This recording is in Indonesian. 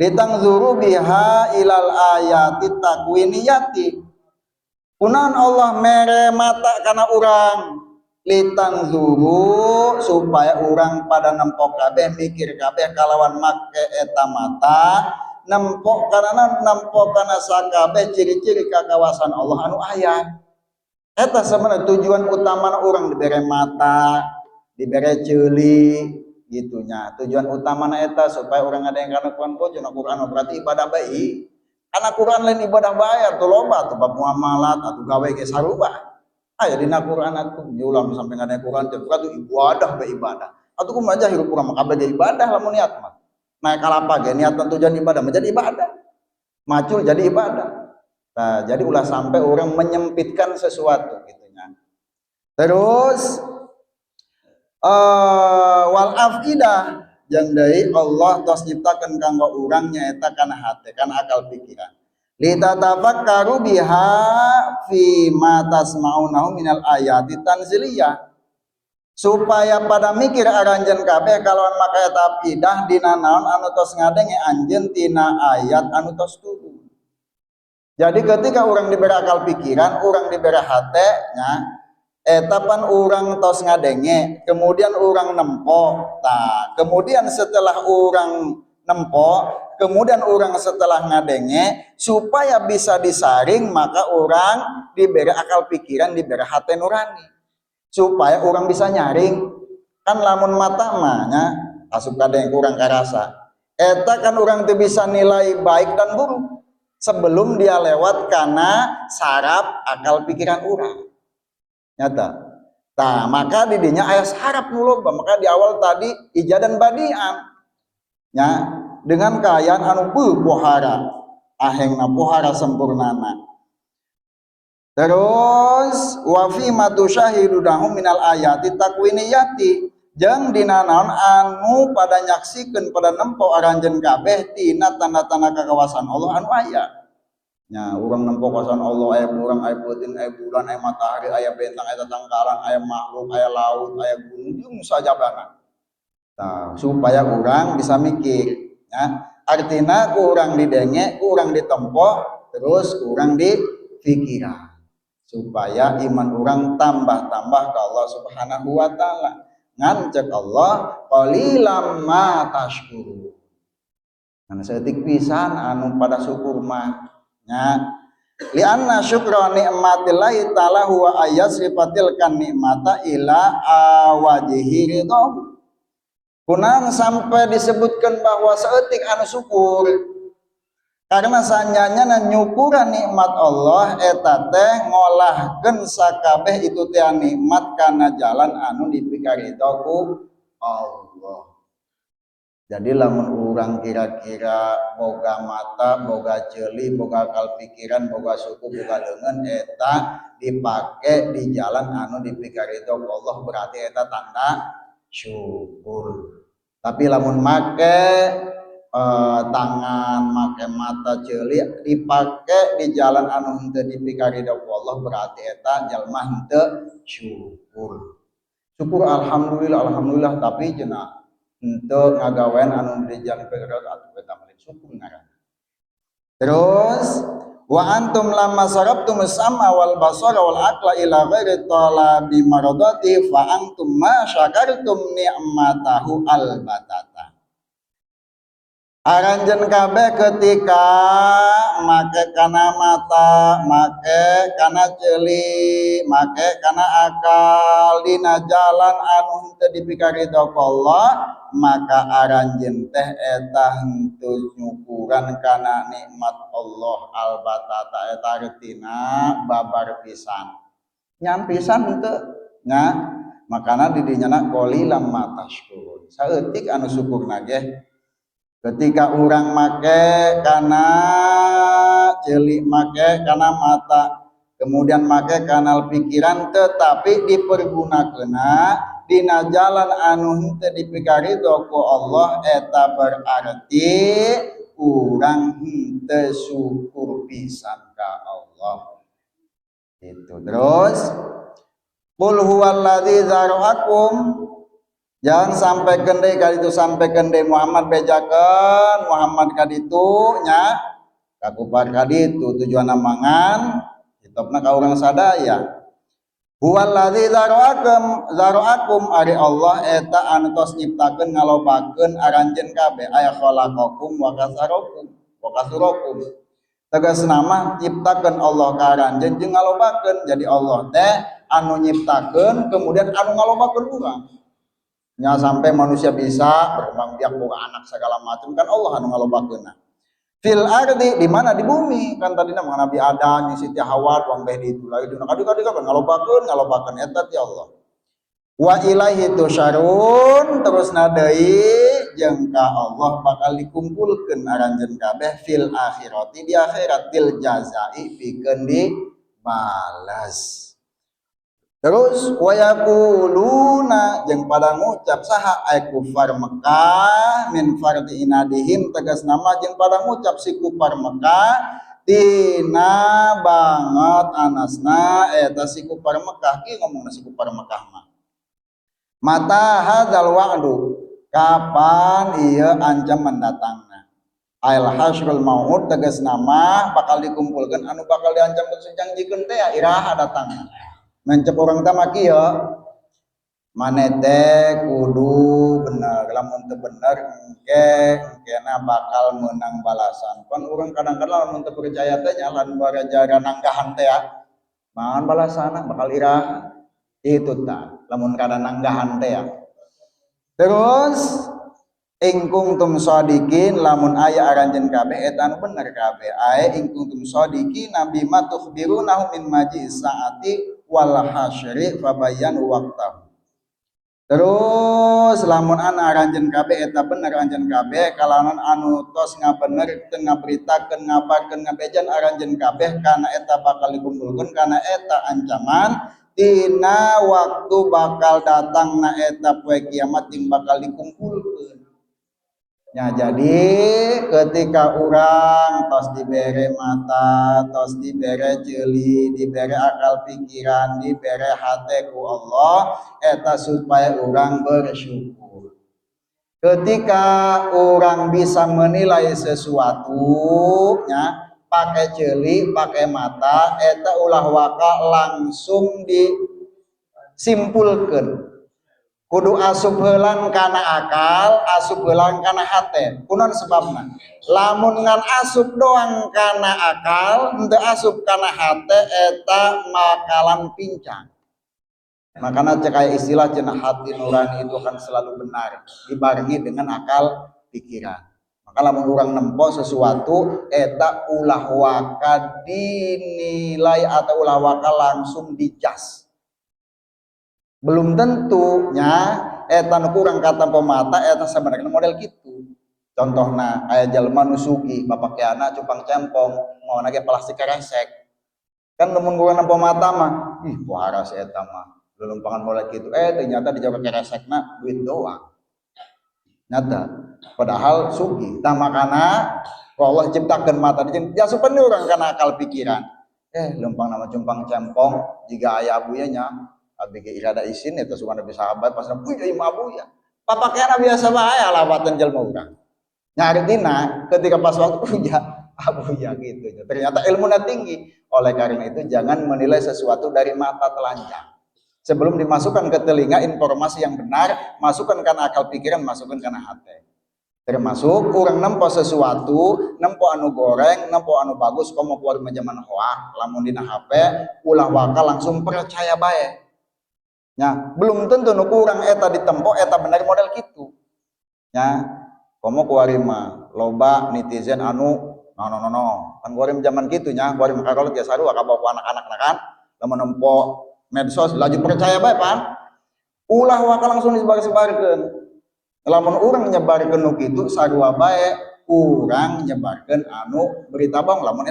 Litangzuru biha ilal ayati takwiniyati. Kunaon Allah mere mata kana urang, litangzuru supaya urang pada nempok kabeh mikir kabeh kalawan make eta mata nempok kana sakabeh ciri-ciri kakawasan Allah anu aya. Eta sebenarnya tujuan utama orang diberi mata, diberi ceuli, gitunya. Tujuan utama eta supaya orang ada yang karena Quran pojok Quran berarti ibadah baik. Karena Quran lain ibadah bayar tuh loba tuh bab muamalat atau gawe ge sarubah. Aya dina Quran atuh julang sampai ngada Quran teh itu ibadah bae ibadah. Atuh kumaha hirup urang mah kabeh ibadah lamun niat mah. Naik kalapa ge niatan tujuan ibadah menjadi ibadah. Macul jadi ibadah. Nah, jadi ulah sampai orang menyempitkan sesuatu gitunya. Terus wal afidah yang dari Allah tos nyiptakeun kanggo urang nyaeta kana hate, kana akal pikiran. Litatafakkaru biha fi ma tasma'unahu minal ayati tanziliyah. Supaya pada mikir aranjeun kabeh kalawan maka eta afidah dina naon anu tos ngadenge anjeun tina ayat anu tos turun. Jadi ketika orang diberi akal pikiran, orang diberi hati, etapan orang tos ngadenge, kemudian orang nempo, kemudian setelah orang nempo, kemudian orang setelah ngadenge, supaya bisa disaring, maka orang diberi akal pikiran, diberi hati nurani, supaya orang bisa nyaring, kan lamun mata mahnya, asup kadang kurang karasa, eta kan orang tuh bisa nilai baik dan buruk sebelum dia lewat karena saraf akal pikiran orang nyata. Nah maka didinya ayat saraf mulu, maka di awal tadi ija dan badian ya dengan kayaan anu pohara ahengna pohara sempurnana. Terus wafi matu syahidu dahum minal ayati takwiniyati jeung dina naon anu pada nyaksikeun pada nempo aranjeun kabeh tina tanda-tanda kakawasan Allah anu aya. Nya urang nempo kawasan Allah aya urang aya peuting aya bulan aya matahari aya bentang aya tatangkalan aya makhluk aya laut aya gunung sajabana. Nah, supaya urang bisa mikir ya. Artina ku urang didenge, ku urang ditempo, terus urang dipikiran. Supaya iman urang tambah-tambah ke Allah Subhanahu wa taala. Ngan cek Allah qalilam ma tashkuru. Karena setik pisan anu pada syukur mah nya li anna syukra nikmatillahi ta'ala huwa ayasrifatil kan nikmata ila awajhi ridho. Kunang sampai disebutkan bahwa seetik anu syukur karena sanyanya nyukuran nikmat Allah eta teh ngolahkeun sakabeh itu teh nikmat kana jalan anu dipikaridho ku Allah. Jadi lamun urang kira-kira boga mata, boga ceuli, boga akal pikiran, boga suku, boga leungeun eta dipake di jalan anu dipikaridho ku Allah berarti eta tanda syukur. Tapi lamun make tangan, make mata ceuli dipake di jalan anu henteu dipikaridho ku Allah berarti eta jalma henteu syukur. Syukur alhamdulillah tapi cenah untuk ngagawean anu di jalan pegawai atau kita melihat syukur ngaran. Terus wa antum lamma sarabtum sama wal basara wal aqla ila ghairi talabi maradati fa antum ma syakartum ni'matahu al batata. Aranjeun kabeh ketika make kana mata, make kana ceuli, make kana akal dina jalan anu henteu dipikaridho ku Allah, maka aranjeun teh eta henteu nyukuran kana nikmat Allah al batata eta artina babar pisan. Nyam pisan henteu nya makana di dinya qolilam matashkurun. Saeutik anu syukurna ge ketika orang make kana celik make kana mata kemudian make kanal pikiran tetapi dipergunakeuna dina jalan anu henteu dipikaridho ku Allah eta berarti urang henteu syukur pisan ka Allah. Itu terus qul huwallazi zara'akum jangan sampai kende kali itu sampai kende Muhammad bejakan Muhammad kaditu nya kakupar kaditu tujuan mangan hitopna ka urang sadaya. Huwallazi zara'akum ari Allah eta anu tos nyiptakeun ngalobakeun aranjeun kabeh aya khalaqakum wa kasarakum tegasna mah nyiptakeun Allah ka aranjeun jeung ngalobakeun jadi Allah teh anu nyiptakeun kemudian anu ngalobakeun urang nya sampai manusia bisa berkembang biak boga anak segala macam kan Allah anu ngalobakeunna. Fil ardi di mana di bumi kan tadi nama Nabi Adam jeung Siti Hawa tuang beh di itu lagi dina kadi kan ngalobakeun eta ti Allah. Wa ilaihi tusyarun terusna deui jeung ka Allah bakal dikumpulkeun aranjeun kabeh fil akhirati di akhirat til jazai pikeun di balas. Terus wayaquluna jeung pada ngucap saha ay kufar Mekah min fardi inadihim tegas nama jeung pada ngucap si kufar Mekah tina banget anasna eta si kufar Mekah ki ngomongna si kufar Mekah mah mata hadzal wa'du kapan ieu ancam mendatangna ail hasrul maut tegas nama bakal dikumpulkeun anu bakal diancam janjikeun teh iraha datangna mencep orang tama kieu maneh teh kudu bener lamun teu bener engkena bakal meunang balasan pan urang kadang-kadang lamun teu percaya teh nyalan barajaga nanggahan teh ya mangan balasana bakal iraha itu tah lamun kada nanggahan teh ya terus ingkung tum sadikin lamun aya aranjeun kabeh eta anu bener kabeh ae ingkung tum sadikin nabi ma tukhbirunahu min maji saati wal hasyri fabayyan waqtahu. Terus lamun ana aranjeun kabeh eta bener aranjeun kabeh kalawan anu tos ngabener teu ngaberitakeun ngabarkeun ngabejan aranjeun kabeh kana eta bakal dikumpulkeun kana eta ancaman tina waktu bakal datangna eta poe kiamat yang bakal dikumpulkeun. Ya jadi ketika orang tos dibere mata, tos dibere jeli, dibere akal pikiran, dibere hati ku Allah, eta supaya orang bersyukur. Ketika orang bisa menilai sesuatu, ya, pakai jeli, pakai mata, eta ulah waka langsung disimpulkan. Kudu asup heulang kana akal, asup heulang kana hate. Kunaon sebabna? Lamun ngan asup doang kana akal, henteu asup kana hate eta makalan pincang. Makana cek aya istilah cenah hati nurani itu akan selalu benar dibarengi dengan akal pikiran. Maka lamun urang nempo sesuatu eta ulah waka dinilai atau ulah waka langsung dijas. Belum tentunya eta nu kurang kata pemata eta sebenarnya model gitu contohna aya jalma nu sugih bapakeana cupang cempong mau nage plastik keresek kan mun kurang pemata mah ih waras eta mah lelumpangan model gitu ternyata dijaga keresekna duit doang nyata padahal sugih tah makana Allah ciptakeun mata dia supaya urang kana akal pikiran lempang nama cumpang cempong jika aya abuya nya abg irada isin eta sukana bisa sahabat pas punya imah abuya papakeana biasa bae alawatan jelema urang nyaritina ketika pas waktu punya abuya gitu ternyata ilmuna tinggi oleh karena itu jangan menilai sesuatu dari mata telanjang sebelum dimasukkan ke telinga informasi yang benar masukkan karena akal pikiran masukkan karena hati termasuk orang nempo sesuatu nempo anu goreng nempo anu bagus komo keluar zaman hoak lamun dina HP ulah waka langsung percaya bae ya belum tentu nu kurang eta ditempo eta benar model gitu ya komo kuarima loba netizen anu no kan kuarim zaman gitu nya kuarim kakolot ya sarua ka bawa anak-anak kan lamun nempo medsos laju percaya bae pan ulah waka langsung disebar-sebarkeun lamun urang nyebarkeun nu kitu sarua bae urang nyebarkeun anu berita bohong lamun